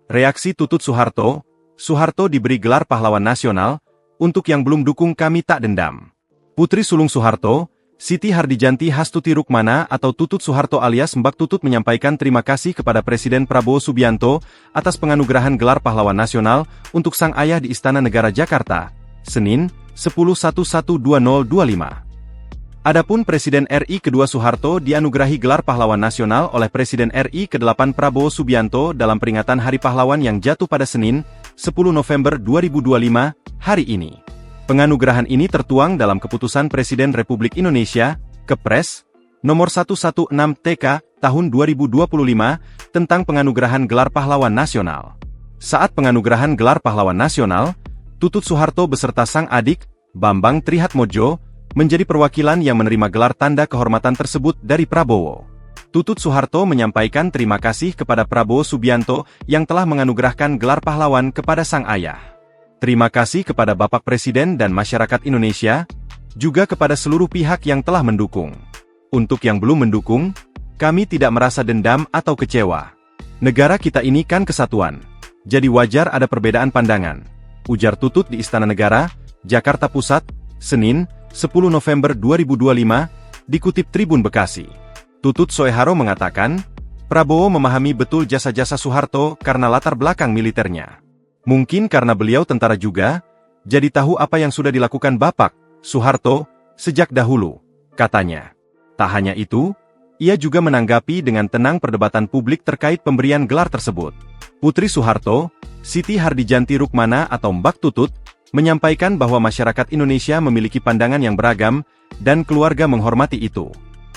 Reaksi Tutut Soeharto, Soeharto diberi gelar pahlawan nasional, untuk yang belum dukung kami tak dendam. Putri sulung Soeharto, Siti Hardijanti Hastuti Rukmana atau Tutut Soeharto alias Mbak Tutut menyampaikan terima kasih kepada Presiden Prabowo Subianto atas penganugerahan gelar pahlawan nasional untuk sang ayah di Istana Negara Jakarta, Senin, 10/11/2025. Adapun Presiden RI kedua Soeharto dianugerahi gelar pahlawan nasional oleh Presiden RI ke-8 Prabowo Subianto dalam peringatan Hari Pahlawan yang jatuh pada Senin, 10 November 2025, hari ini. Penganugerahan ini tertuang dalam Keputusan Presiden Republik Indonesia, Kepres, nomor 116 TK, tahun 2025, tentang penganugerahan gelar pahlawan nasional. Saat penganugerahan gelar pahlawan nasional, Tutut Soeharto beserta sang adik, Bambang Trihatmodjo, menjadi perwakilan yang menerima gelar tanda kehormatan tersebut dari Prabowo. Tutut Soeharto menyampaikan terima kasih kepada Prabowo Subianto yang telah menganugerahkan gelar pahlawan kepada sang ayah. Terima kasih kepada Bapak Presiden dan masyarakat Indonesia, juga kepada seluruh pihak yang telah mendukung. Untuk yang belum mendukung, kami tidak merasa dendam atau kecewa. Negara kita ini kan kesatuan, jadi wajar ada perbedaan pandangan, ujar Tutut di Istana Negara, Jakarta Pusat, Senin, 10 November 2025, dikutip Tribun Bekasi. Tutut Soeharto mengatakan, Prabowo memahami betul jasa-jasa Soeharto karena latar belakang militernya. Mungkin karena beliau tentara juga, jadi tahu apa yang sudah dilakukan Bapak Soeharto sejak dahulu, katanya. Tak hanya itu, ia juga menanggapi dengan tenang perdebatan publik terkait pemberian gelar tersebut. Putri Soeharto, Siti Hardijanti Rukmana atau Mbak Tutut, menyampaikan bahwa masyarakat Indonesia memiliki pandangan yang beragam, dan keluarga menghormati itu.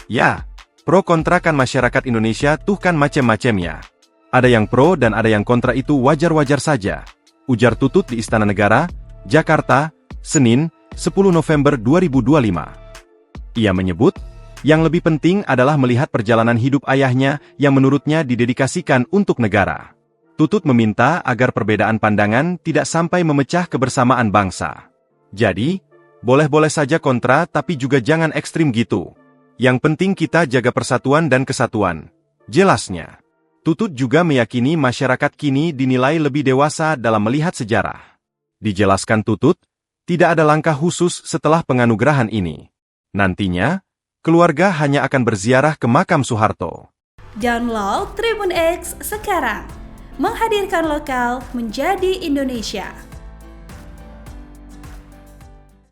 Ya, pro kontra kan masyarakat Indonesia tuh kan macem-macem ya. Ada yang pro dan ada yang kontra itu wajar-wajar saja, ujar Tutut di Istana Negara, Jakarta, Senin, 10 November 2025. Ia menyebut, yang lebih penting adalah melihat perjalanan hidup ayahnya yang menurutnya didedikasikan untuk negara. Tutut meminta agar perbedaan pandangan tidak sampai memecah kebersamaan bangsa. Jadi, boleh-boleh saja kontra tapi juga jangan ekstrim gitu. Yang penting kita jaga persatuan dan kesatuan, jelasnya. Tutut juga meyakini masyarakat kini dinilai lebih dewasa dalam melihat sejarah. Dijelaskan Tutut, tidak ada langkah khusus setelah penganugerahan ini. Nantinya, keluarga hanya akan berziarah ke makam Soeharto. Download Tribun X sekarang. Menghadirkan lokal menjadi Indonesia.